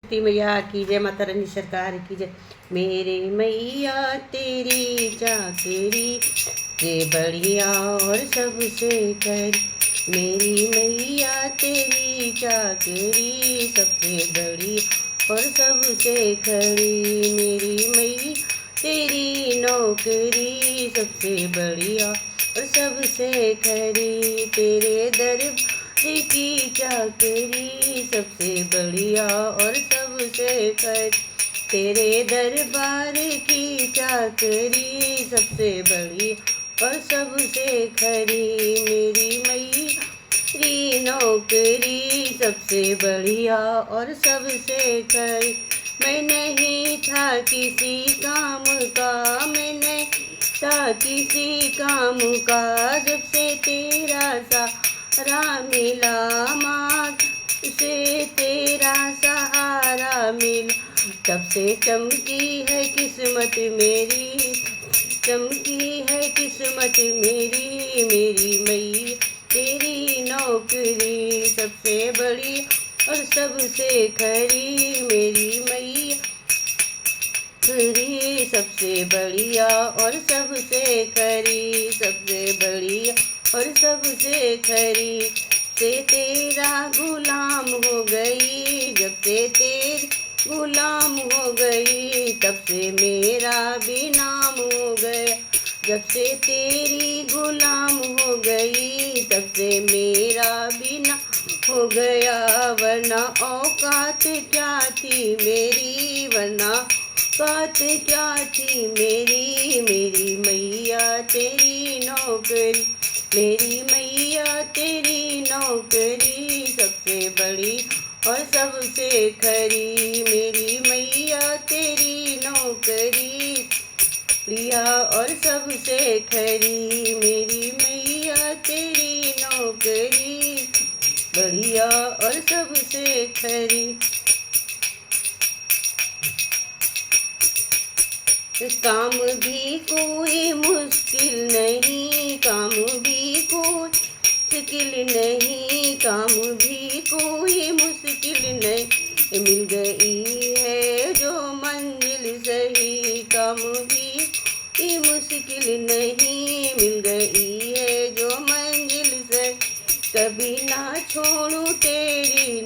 तेरी मैया की जय, माता रानी सरकार की जय। मेरे मैया तेरी चाकरी से बढ़िया और सबसे कर। मेरी मैया तेरी चाकरी सबसे बड़ी और सबसे खड़ी। मेरी मैया तेरी नौकरी सबसे बढ़िया और सबसे खरी। तेरे दर की चाकरी सबसे बढ़िया और सबसे खरी। तेरे दरबार की चाकरी सबसे बड़ी और सबसे खरी। मेरी मेरी नौकरी सबसे बढ़िया और सबसे खरी। मैं नहीं था किसी काम का, मैं नहीं था किसी काम का, जब से तेरा सहारा मिला माँ से तेरा सहारा मिला। तब से चमकी है किस्मत मेरी, चमकी है किस्मत मेरी। मेरी मैया तेरी नौकरी सबसे बड़ी और सबसे खरी। मेरी मैया खरी सबसे बढ़िया और सबसे खरी, सबसे बढ़िया और सबसे खरी। से तेरा गुलाम हो गई, जब से तेरी गुलाम हो गई, तब से मेरा भी नाम हो गया। जब से तेरी गुलाम हो गई, तब से मेरा भी नाम हो गया। वरना औकात क्या थी मेरी, वरना औकात क्या थी मेरी। मेरी मैया तेरी नौकरी, मेरी मैया तेरी नौकरी सबसे बड़ी और सबसे खरी। मेरी मैया तेरी नौकरी प्रिया और सबसे खरी। मेरी मैया तेरी नौकरी बढ़िया और सबसे खरी। काम भी कोई मुश्किल नहीं, काम भी कोई मुश्किल नहीं, काम भी कोई मुश्किल नहीं। मिल गई है जो मंजिल सही, काम भी कोई मुश्किल नहीं, मिल गई है जो मंजिल सही। कभी ना छोड़ू तेरी,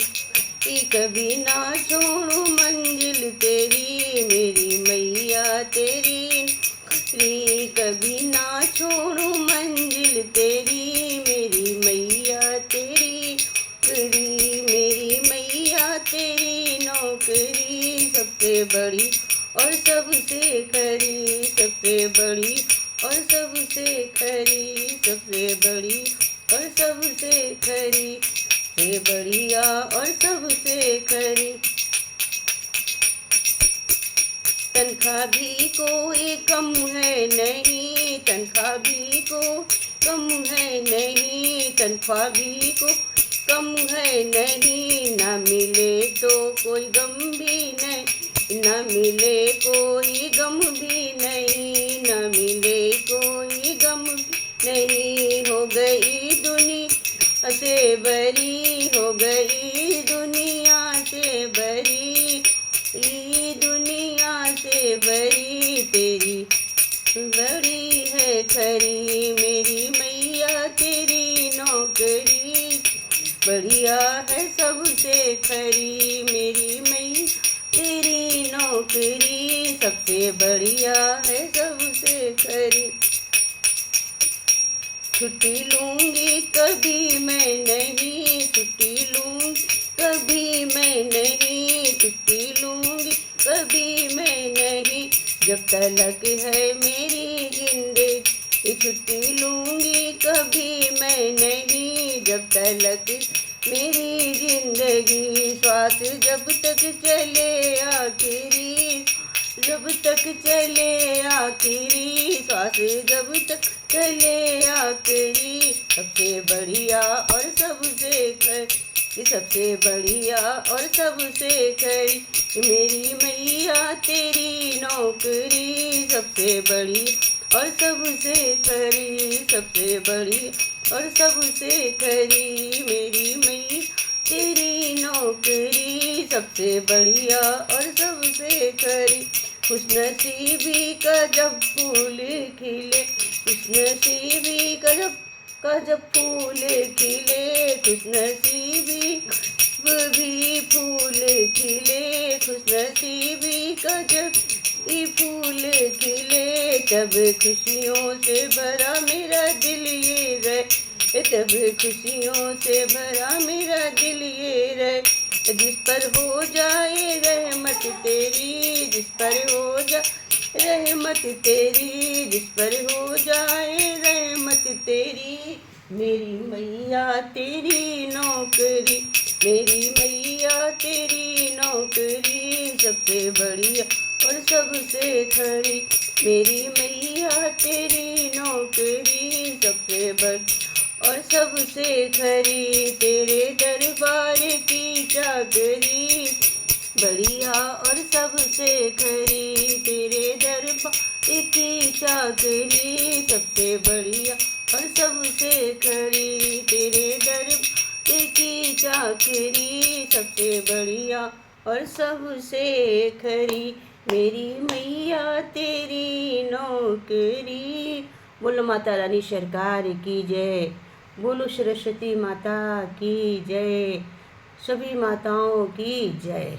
कभी ना छोड़ू मंजिल तेरी। मेरी मैया तेरी नौकरी कभी ना छोड़ू मंजिल तेरी। मेरी मैया तेरी नौकरी, मेरी मैया तेरी नौकरी सबसे बड़ी और सबसे खरी, सबसे बड़ी और सबसे खरी, सबसे बड़ी और सबसे खरी, सबसे बढ़िया और सबसे खरी। तनख्वाह भी कोई कम है नहीं, तनख्वाह भी को कम है नहीं, तनख्वाह भी को कम है नहीं। ना मिले तो कोई गम भी नहीं, ना मिले कोई गम भी नहीं, ना मिले कोई गम नहीं। हो गई दुनिया से बरी, हो गई दुनिया से बरी, दुनिया से बड़ी तेरी बड़ी है खरी। मेरी मैया तेरी नौकरी बढ़िया है सबसे खरी। मेरी मैया तेरी नौकरी सबसे बढ़िया है सबसे खरी। छुट्टी लूंगी कभी मैं नहीं, छुट्टी लूंगी कभी मैं नहीं, छुट्टी लूंगी कभी मैं नहीं, जब तलक है मेरी जिंदगी। छुट्टी लूंगी कभी मैं नहीं, जब तलक मेरी जिंदगी। श्वास जब तक चले आखिरी, जब तक चले आखिरी, श्वास जब तक चले आखिरी। सबसे बढ़िया और सबसे खरी, सबसे बढ़िया और सबसे खरी। मेरी मैया तेरी नौकरी सबसे बड़ी और सबसे खरी, सबसे बड़ी और सबसे खरी। मेरी मैया तेरी नौकरी सबसे बढ़िया और सबसे खरी। खुशनसीबी का जब फूल खिले, खुशनसीबी का जब फूल खिले, खुशनसीबी भी फूल खिले, खुशनसीबी का जब ये फूल खिले, तब खुशियों से भरा मेरा दिल ये रहे, तब खुशियों से भरा मेरा दिल ये रहे। जिस पर हो जाए रहमत तेरी, जिस पर हो जाए रहमत तेरी, जिस पर हो जाए रहमत तेरी। मेरी मैया तेरी नौकरी, मेरी मैया तेरी नौकरी सबसे बढ़िया और सबसे खरी। मेरी मैया तेरी नौकरी सबसे बड़ी और सबसे खरी। तेरे दरबार की चाकरी बढ़िया और सबसे खरी, तेरे दरबार की चाकरी सबसे बढ़िया और सबसे खरी, तेरे दरबार की चाकरी सबसे बढ़िया और सबसे खरी। मेरी मैया तेरी नौकरी। बोलो माता रानी सरकार की जय, बोलो सरस्वती माता की जय, सभी माताओं की जय।